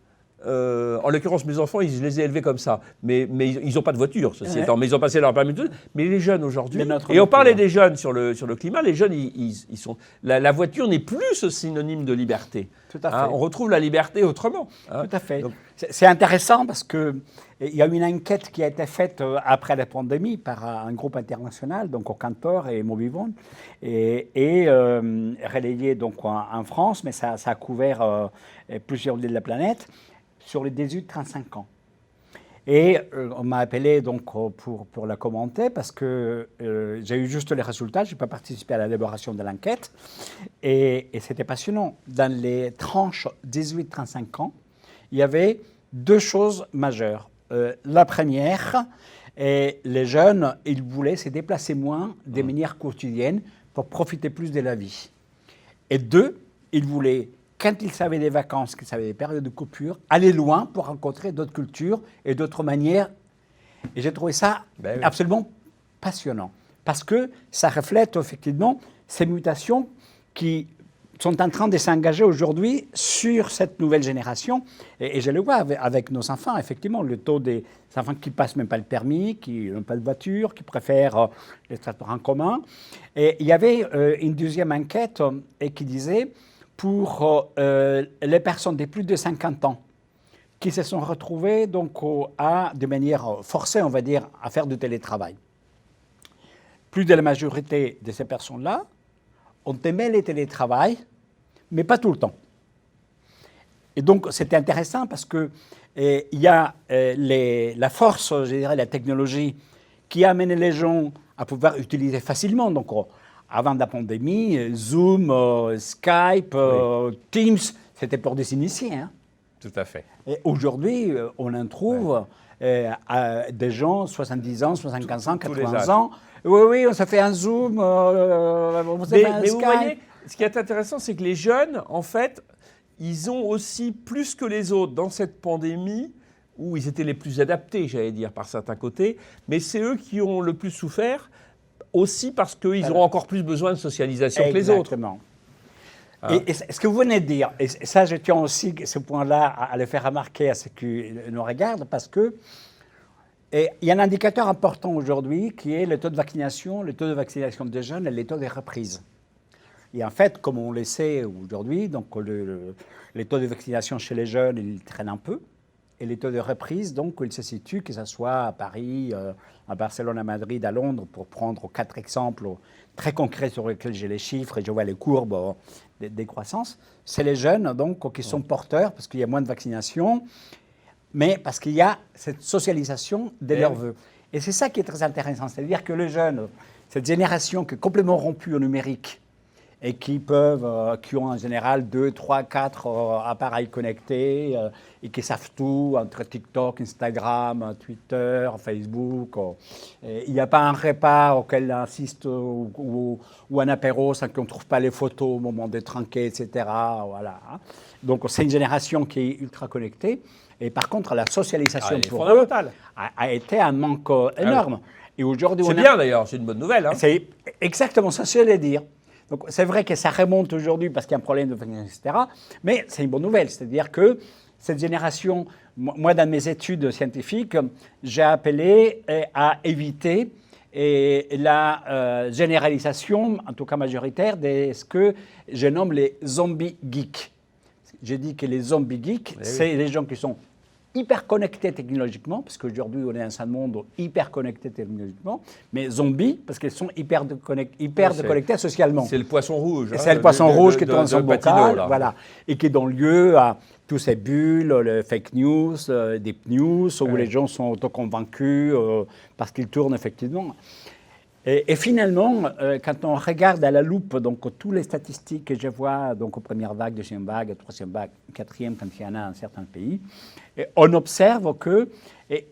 en l'occurrence mes enfants, je les ai élevés comme ça, mais ils n'ont pas de voiture, ceci étant, mais ils ont passé leur permis tout de suite. Mais les jeunes aujourd'hui, et on parlait des jeunes sur le climat, les jeunes, ils sont, la voiture n'est plus ce synonyme de liberté. Tout à fait. On retrouve la liberté autrement. Tout à fait. C'est intéressant parce qu'il y a une enquête qui a été faite après la pandémie par un groupe international, donc au Cantor et Movivon, et relayé donc en France, mais ça a couvert plusieurs villes de la planète, sur les 18-35 ans. Et on m'a appelé donc pour la commenter parce que j'ai eu juste les résultats, je n'ai pas participé à l'élaboration de l'enquête. Et c'était passionnant. Dans les tranches 18-35 ans, il y avait deux choses majeures. La première, les jeunes, ils voulaient se déplacer moins de manière quotidienne pour profiter plus de la vie. Et deux, ils voulaient, quand ils avaient des vacances, qu'ils avaient des périodes de coupure, aller loin pour rencontrer d'autres cultures et d'autres manières. Et j'ai trouvé ça absolument passionnant. Parce que ça reflète effectivement ces mutations qui sont en train de s'engager aujourd'hui sur cette nouvelle génération. Et je le vois avec nos enfants, effectivement, le taux des enfants qui ne passent même pas le permis, qui n'ont pas de voiture, qui préfèrent les transports en commun. Et il y avait une deuxième enquête qui disait, pour les personnes de plus de 50 ans qui se sont retrouvées donc, de manière forcée, on va dire, à faire du télétravail. Plus de la majorité de ces personnes-là ont aimé le télétravail, mais pas tout le temps. Et donc, c'était intéressant parce qu'il y a la force, je dirais, la technologie qui a amené les gens à pouvoir utiliser facilement. Donc, avant la pandémie, Zoom, Skype, Teams, c'était pour des initiés. Hein. Tout à fait. Et aujourd'hui, on en trouve des gens, 70 ans, 75 ans, 80 ans. Oui, on se fait un Zoom, on se fait un Skype. Vous voyez, ce qui est intéressant, c'est que les jeunes, en fait, ils ont aussi, plus que les autres, dans cette pandémie, où ils étaient les plus adaptés, j'allais dire, par certains côtés, mais c'est eux qui ont le plus souffert, aussi parce qu'ils auront encore plus besoin de socialisation que les autres. Exactement. Et ce que vous venez de dire, et ça, je tiens aussi ce point-là à le faire remarquer à ceux qui nous regardent, parce que il y a un indicateur important aujourd'hui qui est le taux de vaccination des jeunes et le taux de reprise. Et en fait, comme on le sait aujourd'hui, donc les taux de vaccination chez les jeunes, ils traînent un peu. Et les taux de reprise, donc, ils se situent, que ce soit à Paris, à Barcelone, à Madrid, à Londres, pour prendre 4 exemples très concrets sur lesquels j'ai les chiffres et je vois les courbes des croissances. C'est les jeunes, donc, qui sont porteurs, parce qu'il y a moins de vaccination, mais parce qu'il y a cette socialisation de leurs vœux. Et c'est ça qui est très intéressant, c'est-à-dire que les jeunes, cette génération qui est complètement rompue au numérique, et qui ont en général 2, 3, 4 appareils connectés et qui savent tout entre TikTok, Instagram, Twitter, Facebook. Il n'y a pas un repas auquel on assiste ou un apéro sans qu'on ne trouve pas les photos au moment de trinquer, etc. Voilà. Donc c'est une génération qui est ultra connectée. Et par contre, la socialisation pour eux a été un manque énorme. Et aujourd'hui, c'est bien d'ailleurs, c'est une bonne nouvelle. Hein. C'est exactement ça, je voulais dire. Donc c'est vrai que ça remonte aujourd'hui parce qu'il y a un problème de vaccination, etc. Mais c'est une bonne nouvelle, c'est-à-dire que cette génération, moi dans mes études scientifiques, j'ai appelé à éviter la généralisation, en tout cas majoritaire, de ce que je nomme les zombies geeks. J'ai dit que les zombies geeks, c'est les gens qui sont hyper connectés technologiquement, parce qu'aujourd'hui on est dans un monde hyper connecté technologiquement, mais zombies, parce qu'ils sont hyper déconnectés socialement. C'est le poisson rouge. C'est le poisson rouge qui est dans son Patinot, bocal, voilà, et qui donne lieu à tous ces bulles, le fake news, deep news, où les gens sont autoconvaincus parce qu'ils tournent effectivement. Et finalement, quand on regarde à la loupe donc, toutes les statistiques que je vois donc, aux premières vagues, deuxième vague, troisième vague, quatrième, quand il y en a dans certains pays, on observe que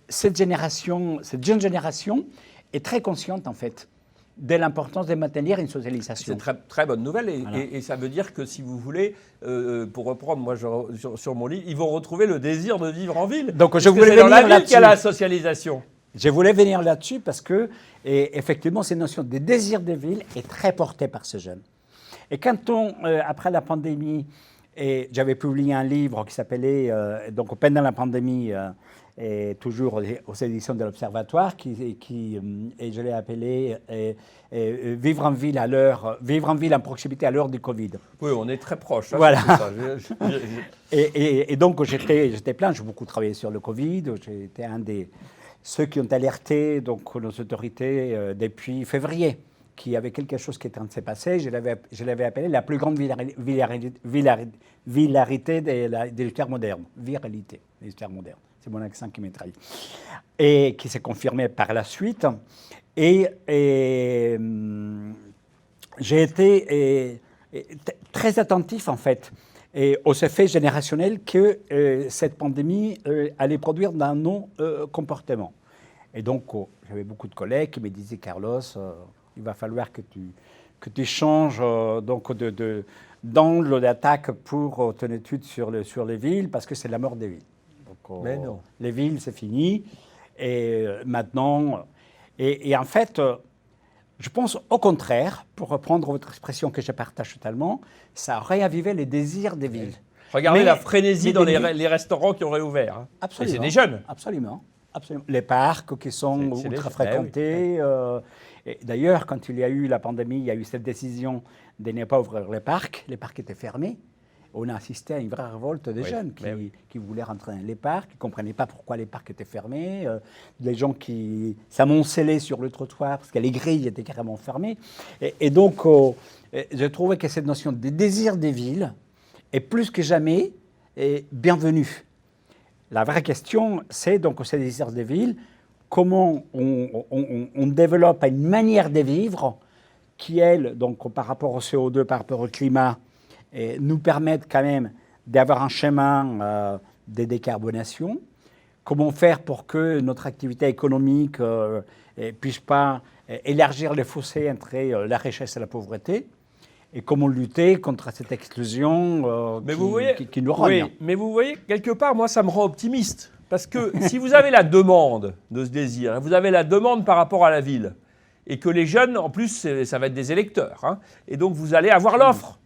cette jeune génération est très consciente en fait de l'importance de maintenir une socialisation. C'est une très, très bonne nouvelle Voilà. et ça veut dire que si vous voulez, pour reprendre moi sur mon livre, ils vont retrouver le désir de vivre en ville. Donc je voulais c'est dans la venir ville qu'il y a la là-dessus. socialisation. Je voulais venir là-dessus parce que, effectivement, cette notion de désir de ville est très portée par ces jeunes. Et quand après la pandémie, j'avais publié un livre qui s'appelait, donc pendant la pandémie, et toujours aux éditions de l'Observatoire, et je l'ai appelé Vivre en ville en proximité à l'heure du Covid. Oui, on est très proches. Hein, Voilà. Ça. Et donc j'étais plein, j'ai beaucoup travaillé sur le Covid, j'étais un des ceux qui ont alerté donc, nos autorités depuis février, qu'il y avait quelque chose qui était en train de se passer. Je l'avais appelé la plus grande viralité de l'histoire moderne. Viralité de l'histoire moderne. C'est mon accent qui m'étraille. Et qui s'est confirmé par la suite. Et j'ai été très attentif, en fait, aux effets générationnels que cette pandémie allait produire dans nos comportements. Et donc, j'avais beaucoup de collègues qui me disaient, Carlos, il va falloir que tu changes donc d'angle d'attaque pour ton étude sur les villes, parce que c'est la mort des villes. Donc, mais non. Les villes, c'est fini. Et maintenant... Et en fait... je pense au contraire, pour reprendre votre expression que je partage totalement, ça a réavivé les désirs des villes. Regardez la frénésie dans les restaurants qui ont réouvert. Hein. Absolument. Et c'est des jeunes. Absolument. Les parcs qui sont ultra fréquentés. Et d'ailleurs, quand il y a eu la pandémie, il y a eu cette décision de ne pas ouvrir les parcs. Les parcs étaient fermés. On a assisté à une vraie révolte des jeunes qui voulaient rentrer dans les parcs, qui ne comprenaient pas pourquoi les parcs étaient fermés, des gens qui s'amoncelaient sur le trottoir parce que les grilles étaient carrément fermées. Et donc, je trouvais que cette notion de désir des villes est plus que jamais bienvenue. La vraie question, c'est donc ces désirs des villes, comment on développe une manière de vivre qui, elle, donc, par rapport au CO2, par rapport au climat, nous permettent quand même d'avoir un chemin de décarbonation. Comment faire pour que notre activité économique ne puisse pas élargir les fossés entre la richesse et la pauvreté. Et comment lutter contre cette exclusion qui nous rogne. Oui, mais vous voyez, quelque part, moi, ça me rend optimiste. Parce que si vous avez la demande de ce désir, vous avez la demande par rapport à la ville, et que les jeunes, en plus, ça va être des électeurs, hein, et donc vous allez avoir l'offre.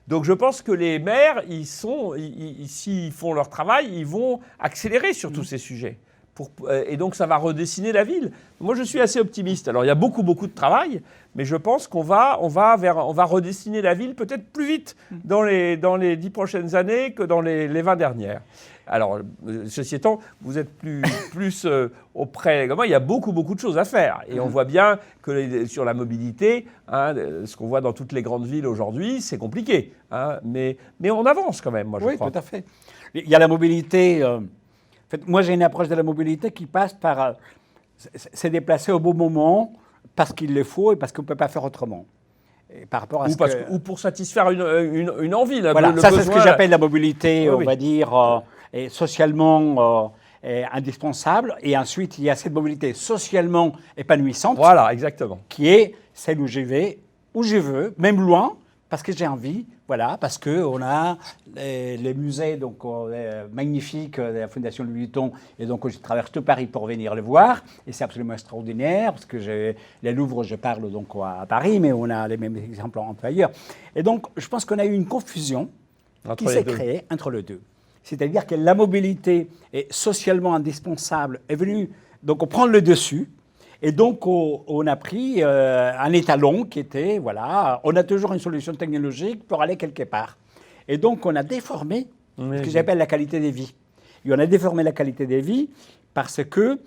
Donc je pense que les maires, s'ils font leur travail, ils vont accélérer sur tous ces sujets. Et donc ça va redessiner la ville. Moi je suis assez optimiste. Alors il y a beaucoup de travail, mais je pense qu'on va redessiner la ville peut-être plus vite dans les 10 prochaines années que dans les 20 dernières. Alors, ceci étant, vous êtes plus auprès... Il y a beaucoup de choses à faire. Et on voit bien que sur la mobilité, hein, ce qu'on voit dans toutes les grandes villes aujourd'hui, c'est compliqué. Hein, mais on avance quand même, moi, je crois. Oui, tout à fait. Il y a la mobilité... en fait, moi, j'ai une approche de la mobilité qui passe par se déplacer au bon moment, parce qu'il le faut et parce qu'on ne peut pas faire autrement. Et par rapport à ou pour satisfaire une envie. Là, voilà, ça, besoin, c'est ce que j'appelle la mobilité, oui, on va dire... et socialement indispensable. Et ensuite, il y a cette mobilité socialement épanouissante. Voilà, exactement. Qui est celle où je vais, où je veux, même loin, parce que j'ai envie, voilà, parce qu'on a les musées donc, magnifiques de la Fondation Louis Vuitton, et donc je traverse tout Paris pour venir le voir, et c'est absolument extraordinaire, parce que les Louvres, je parle donc à Paris, mais on a les mêmes exemples un peu ailleurs. Et donc, je pense qu'on a eu une confusion qui s'est créée entre les deux. C'est-à-dire que la mobilité est socialement indispensable, est venue donc prendre le dessus. Et donc, on a pris un étalon qui était, voilà, on a toujours une solution technologique pour aller quelque part. Et donc, on a déformé ce que j'appelle la qualité de vie. Et on a déformé la qualité de vie parce que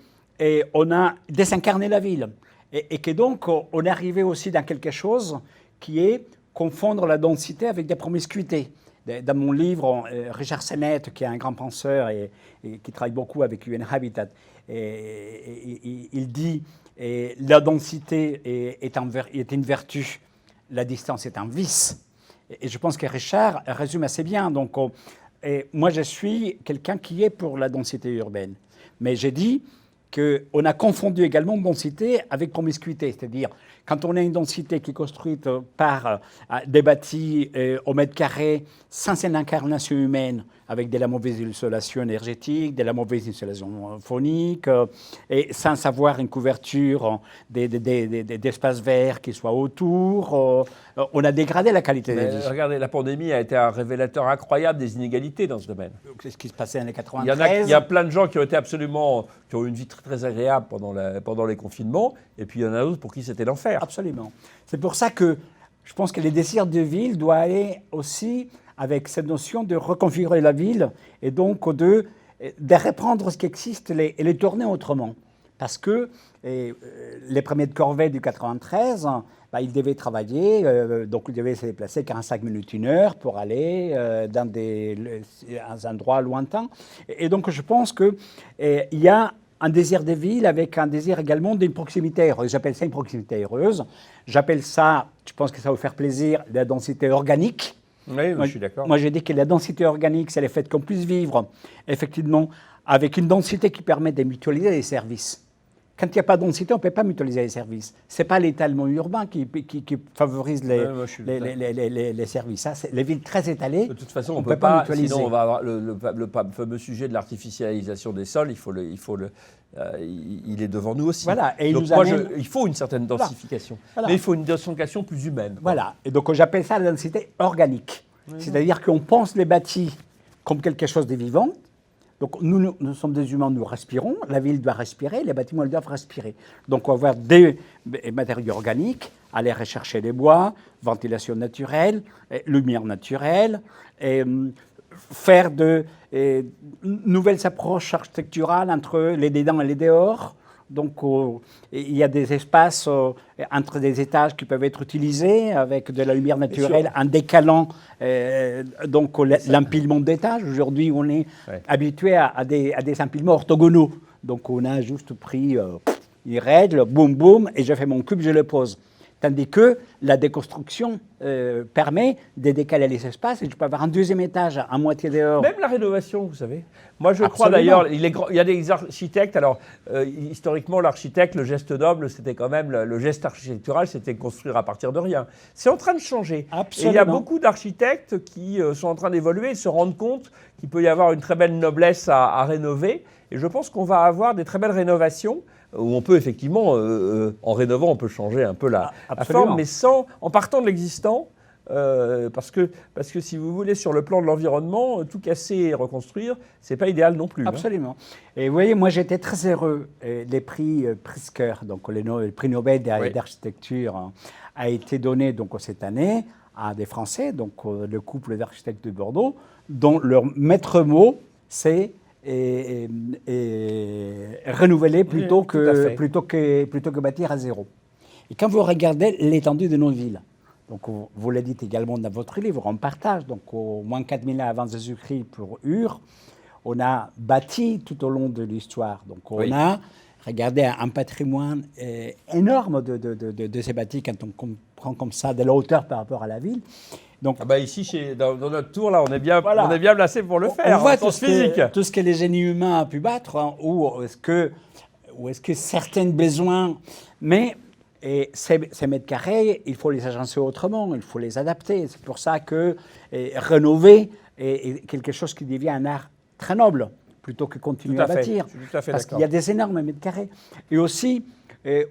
on a désincarné la ville. Et que donc, on est arrivé aussi dans quelque chose qui est confondre la densité avec des promiscuités. Dans mon livre, Richard Sennett, qui est un grand penseur et qui travaille beaucoup avec UN Habitat, il dit la densité est une vertu, la distance est un vice. Et je pense que Richard résume assez bien. Donc, moi, je suis quelqu'un qui est pour la densité urbaine. Mais j'ai dit qu'on a confondu également densité avec promiscuité. C'est-à-dire, quand on a une densité qui est construite par des bâtis au mètre carré, sans une incarnation humaine, avec de la mauvaise isolation énergétique, de la mauvaise isolation phonique, et sans avoir une couverture d'espaces verts qui soient autour, on a dégradé la qualité de vie. Regardez, la pandémie a été un révélateur incroyable des inégalités dans ce domaine. C'est ce qui se passait dans les 93. Il y a plein de gens qui ont eu une vie très, très agréable pendant les confinements, et puis il y en a d'autres pour qui c'était l'enfer. Absolument. C'est pour ça que je pense que les désirs de ville doivent aller aussi avec cette notion de reconfigurer la ville et donc de reprendre ce qui existe et les tourner autrement. Parce que les premiers de corvée du 93, ils devaient travailler, donc ils devaient se déplacer 45 minutes, 1 heure pour aller dans des endroits lointains. Et donc je pense qu'il y a un désir de ville avec un désir également d'une proximité heureuse. J'appelle ça une proximité heureuse. J'appelle ça, je pense que ça va vous faire plaisir, la densité organique. Oui, je suis d'accord. Moi, j'ai dit que la densité organique, c'est le fait qu'on puisse vivre, effectivement, avec une densité qui permet de mutualiser les services. Quand il n'y a pas de densité, on ne peut pas mutualiser les services. Ce n'est pas l'étalement urbain qui favorise les services. Ça, les villes très étalées, de toute façon, on ne ne peut pas mutualiser. Sinon, on va avoir le fameux sujet de l'artificialisation des sols. Il est devant nous aussi. Voilà. Et donc, il faut une certaine densification. Voilà. Mais il faut une densification plus humaine. Voilà. Et donc, j'appelle ça la densité organique. C'est-à-dire qu'on pense les bâtis comme quelque chose de vivant. Donc, nous sommes des humains, nous respirons, la ville doit respirer, les bâtiments doivent respirer. Donc, on va avoir des matériaux organiques, aller rechercher les bois, ventilation naturelle, lumière naturelle, et faire de nouvelles approches architecturales entre les dedans et les dehors. Donc, il y a des espaces entre des étages qui peuvent être utilisés avec de la lumière naturelle en décalant l'empilement d'étages. Aujourd'hui, on est habitué à des empilements orthogonaux. Donc, on a juste pris une règle, boum, boum, et je fais mon cube, je le pose. Tandis que la déconstruction permet de décaler les espaces et tu peux avoir un deuxième étage à moitié dehors. Même la rénovation, vous savez. Moi, je crois d'ailleurs, il y a des architectes. Alors, historiquement, l'architecte, le geste noble, c'était quand même le geste architectural, c'était construire à partir de rien. C'est en train de changer. Absolument. Et il y a beaucoup d'architectes qui sont en train d'évoluer et se rendent compte qu'il peut y avoir une très belle noblesse à rénover. Et je pense qu'on va avoir des très belles rénovations où on peut effectivement, en rénovant, on peut changer un peu la forme, mais en partant de l'existant, parce que si vous voulez, sur le plan de l'environnement, tout casser et reconstruire, c'est pas idéal non plus. Absolument. Et vous voyez, moi j'étais très heureux. Les prix Pritzker, donc le prix Nobel d'architecture, a été donné donc cette année à des Français, donc le couple d'architectes de Bordeaux, dont leur maître mot, c'est renouveler plutôt que bâtir à zéro. Et quand vous regardez l'étendue de nos villes, donc vous l'avez dit également dans votre livre, on partage, donc au moins 4000 ans avant Jésus-Christ pour Ur, on a bâti tout au long de l'histoire. Donc on a regardé un patrimoine énorme de ces bâtis quand on comprend comme ça de la hauteur par rapport à la ville. Donc, ici, dans notre tour, là, on est bien placé pour le faire. On voit tout ce que les génies humains ont pu battre, ou est-ce que certains besoins... Mais ces mètres carrés, il faut les agencer autrement, il faut les adapter. C'est pour ça que rénover est quelque chose qui devient un art très noble, plutôt que continuer à bâtir. Parce qu'il y a des énormes mètres carrés. Et aussi,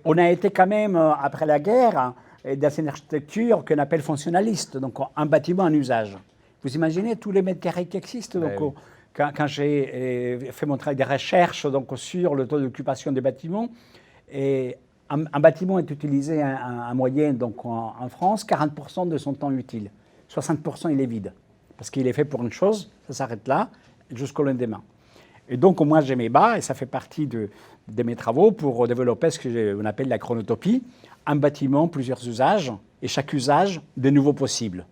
on a été quand même, après la guerre... dans une architecture qu'on appelle fonctionnaliste, donc un bâtiment en usage. Vous imaginez tous les mètres carrés qui existent. Donc, quand j'ai fait mon travail de recherche donc, sur le taux d'occupation des bâtiments, un bâtiment est utilisé en moyenne donc, en France, 40% de son temps utile. 60% il est vide, parce qu'il est fait pour une chose, ça s'arrête là, jusqu'au lendemain. Et donc, moi, j'ai mes bas, et ça fait partie de mes travaux pour développer ce qu'on appelle la chronotopie, un bâtiment, plusieurs usages, et chaque usage, de nouveaux possibles.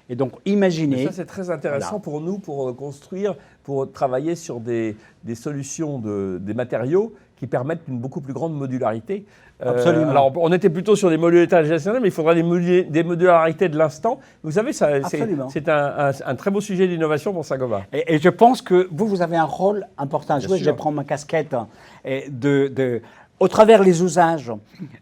Et donc, imaginez... Mais ça, c'est très intéressant pour nous, pour construire, pour travailler sur des solutions, des matériaux qui permettent une beaucoup plus grande modularité. Absolument. Alors, on était plutôt sur des modularités générationnelles, mais il faudra des modularités de l'instant. Vous savez, c'est un très beau sujet d'innovation pour Saint-Gobain. Et je pense que vous avez un rôle important à jouer. Je prends ma casquette au travers les usages,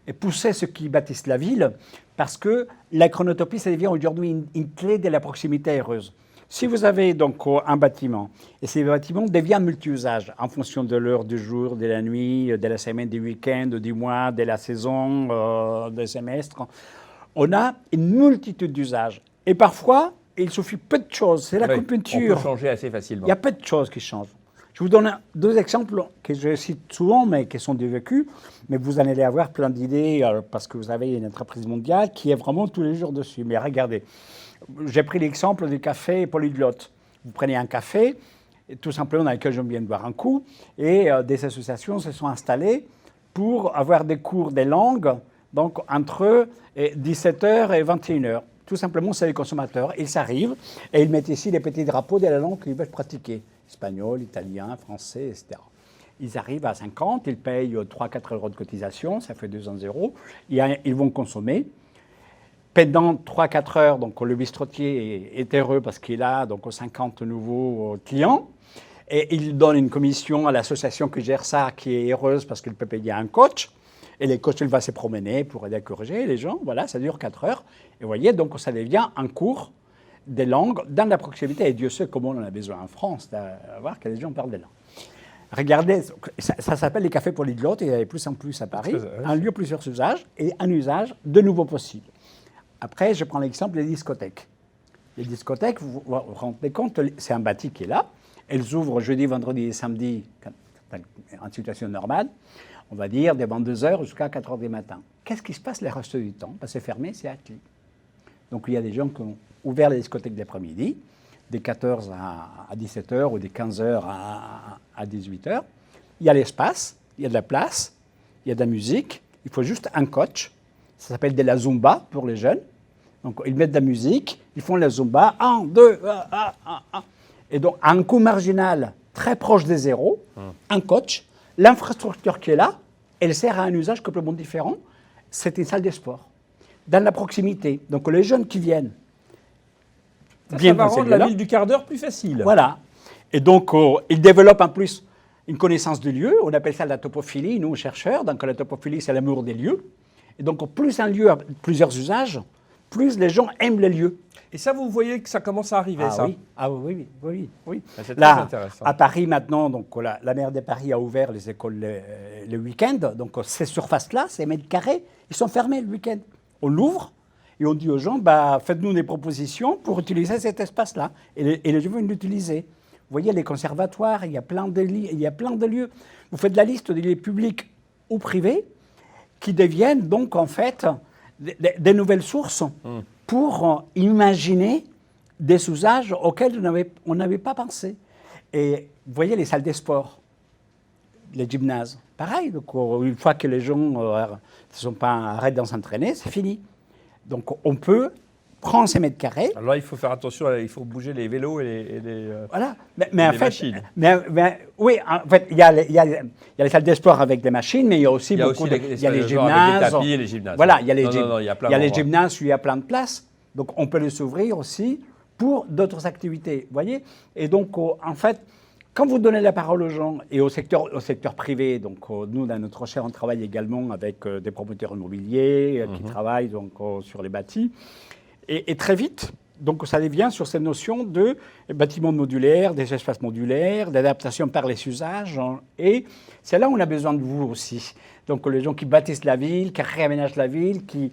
et pousser ceux qui bâtissent la ville, parce que la chronotopie, ça devient aujourd'hui une clé de la proximité heureuse. Si vous avez donc un bâtiment, et ces bâtiments deviennent multi-usages en fonction de l'heure du jour, de la nuit, de la semaine, du week-end, du mois, de la saison, du semestre, on a une multitude d'usages. Et parfois, il suffit peu de choses. C'est l'acupuncture. On peut changer assez facilement. Il y a peu de choses qui changent. Je vous donne deux exemples que je cite souvent, mais qui sont du vécu. Mais vous en allez avoir plein d'idées parce que vous avez une entreprise mondiale qui est vraiment tous les jours dessus. Mais regardez, j'ai pris l'exemple du café polyglotte. Vous prenez un café, tout simplement dans lequel je viens de boire un coup, et des associations se sont installées pour avoir des cours de langue donc entre 17h et 21h. Tout simplement, c'est les consommateurs. Ils arrivent et ils mettent ici les petits drapeaux de la langue qu'ils veulent pratiquer. Espagnol, italien, français, etc. Ils arrivent à 50, ils payent 3-4 euros de cotisation, ça fait 200 €. Ils vont consommer. Pendant 3-4 heures, donc, le bistrotier est heureux parce qu'il a donc 50 nouveaux clients. Et il donne une commission à l'association qui gère ça, qui est heureuse parce qu'il peut payer un coach. Et le coach, il va se promener pour aider à corriger les gens. Voilà, ça dure 4 heures. Et vous voyez, donc ça devient un cours des langues dans la proximité. Et Dieu sait comment on en a besoin en France, de voir que les gens parlent des langues. Regardez, ça s'appelle les cafés polyglottes, et il y en a de plus en plus à Paris. Un lieu, plusieurs usages, et un usage de nouveau possible. Après, je prends l'exemple des discothèques. Les discothèques, vous vous rendez compte, c'est un bâti qui est là. Elles ouvrent jeudi, vendredi et samedi en situation normale. On va dire de 22h jusqu'à 4h du matin. Qu'est-ce qui se passe le reste du temps? C'est fermé, c'est à clé. Donc il y a des gens qui ont ouvert les discothèques l'après-midi, de 14h à 17h ou de 15h à 18h. Il y a l'espace, il y a de la place, il y a de la musique. Il faut juste un coach. Ça s'appelle de la Zumba pour les jeunes. Donc ils mettent de la musique, ils font la Zumba, 1, 2, 1. Et donc à un coût marginal très proche des zéros, un coach, l'infrastructure qui est là, elle sert à un usage complètement différent. C'est une salle de sport. Dans la proximité. Donc les jeunes qui viennent. Ça va rendre la ville du quart d'heure plus facile. Voilà. Et donc ils développent en plus une connaissance du lieu. On appelle ça la topophilie, nous chercheurs. Donc la topophilie, c'est l'amour des lieux. Et donc plus un lieu a plusieurs usages, plus les gens aiment les lieux. Et ça, vous voyez que ça commence à arriver, ça? Oui. Ah oui. C'est très intéressant. À Paris, maintenant, donc, la maire de Paris a ouvert les écoles le week-end. Donc, ces surfaces-là, ces mètres carrés, ils sont fermés le week-end. On l'ouvre et on dit aux gens, faites-nous des propositions pour utiliser cet espace-là. Et les gens vont l'utiliser. Vous voyez, les conservatoires, il y a plein de lieux. Vous faites la liste des lieux publics ou privés qui deviennent donc, en fait, des nouvelles sources pour imaginer des usages auxquels on n'avait pas pensé. Et vous voyez les salles de sport, les gymnases, pareil. Donc, une fois que les gens arrêtent de s'entraîner, c'est fini. Donc on peut prendre ces mètres carrés. Alors là, il faut faire attention, il faut bouger les vélos et les voilà. Mais en fait, machines. Oui, en fait, il y a les salles de sport avec des machines, mais il y a aussi beaucoup de... Il y a les gymnases. Avec des tapis et les gymnases. Voilà, il y a les gymnases où il y a plein de places. Donc on peut les ouvrir aussi pour d'autres activités. Vous voyez? Et donc, en fait, quand vous donnez la parole aux gens et au secteur privé, donc nous, dans notre recherche, on travaille également avec des promoteurs immobiliers qui travaillent donc, sur les bâtis. Et très vite, donc ça devient sur cette notion de bâtiments modulaires, des espaces modulaires, d'adaptation par les usages. Et c'est là où on a besoin de vous aussi. Donc les gens qui bâtissent la ville, qui réaménagent la ville, qui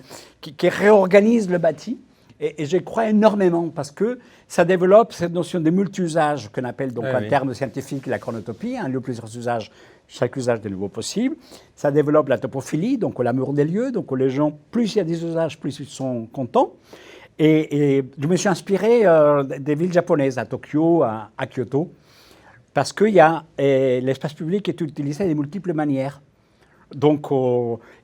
réorganisent le bâti. Et je crois énormément parce que ça développe cette notion de multi-usage qu'on appelle donc en termes scientifiques la chronotopie, un lieu plusieurs usages, chaque usage de nouveau possible. Ça développe la topophilie, donc l'amour des lieux. Donc les gens, plus il y a des usages, plus ils sont contents. Et je me suis inspiré des villes japonaises, à Tokyo, à Kyoto, Parce que l'espace public est utilisé de multiples manières. Donc,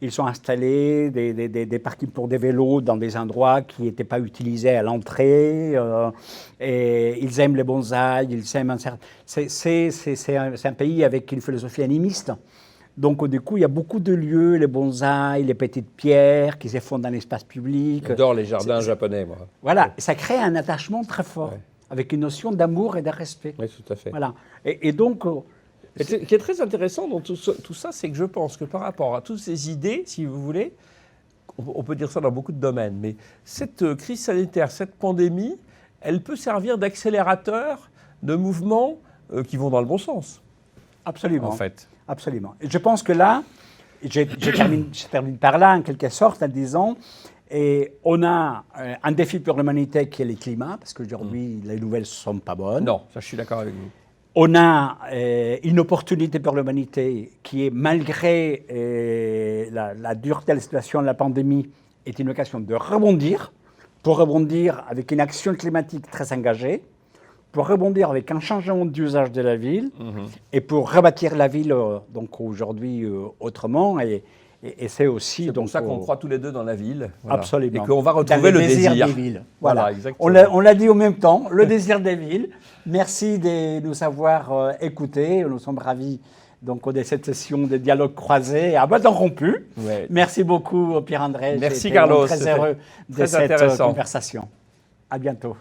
ils sont installés des parkings pour des vélos dans des endroits qui n'étaient pas utilisés à l'entrée. Et ils aiment les bonsaïs, ils aiment c'est un pays avec une philosophie animiste. Donc, du coup, il y a beaucoup de lieux, les bonsaïs, les petites pierres qui se font dans l'espace public. J'adore les jardins japonais, moi. Voilà, ça crée un attachement très fort, avec une notion d'amour et de respect. Oui, tout à fait. Voilà. Et donc... Ce qui est très intéressant dans tout ça, c'est que je pense que par rapport à toutes ces idées, si vous voulez, on peut dire ça dans beaucoup de domaines, mais cette crise sanitaire, cette pandémie, elle peut servir d'accélérateur de mouvements qui vont dans le bon sens. Absolument. En fait. Absolument. Et je pense que là, je termine par là, en quelque sorte, en disant, on a un défi pour l'humanité qui est le climat, parce qu'aujourd'hui, les nouvelles ne sont pas bonnes. Non, ça je suis d'accord avec vous. On a une opportunité pour l'humanité qui est, malgré la dureté de la situation de la pandémie, est une occasion de rebondir, pour rebondir avec une action climatique très engagée, pour rebondir avec un changement d'usage de la ville, et pour rebâtir la ville donc aujourd'hui autrement. Et c'est aussi... C'est pour ça qu'on croit tous les deux dans la ville. Voilà. Absolument. Et qu'on va retrouver le désir des villes. Voilà, exactement. On l'a dit en même temps, le désir des villes. Merci de nous avoir écoutés. Nous sommes ravis donc, de cette session de dialogue croisé à bâton rompu. Ouais. Merci beaucoup, Pierre-André. Merci, Carlos. Très heureux de cette conversation. À bientôt.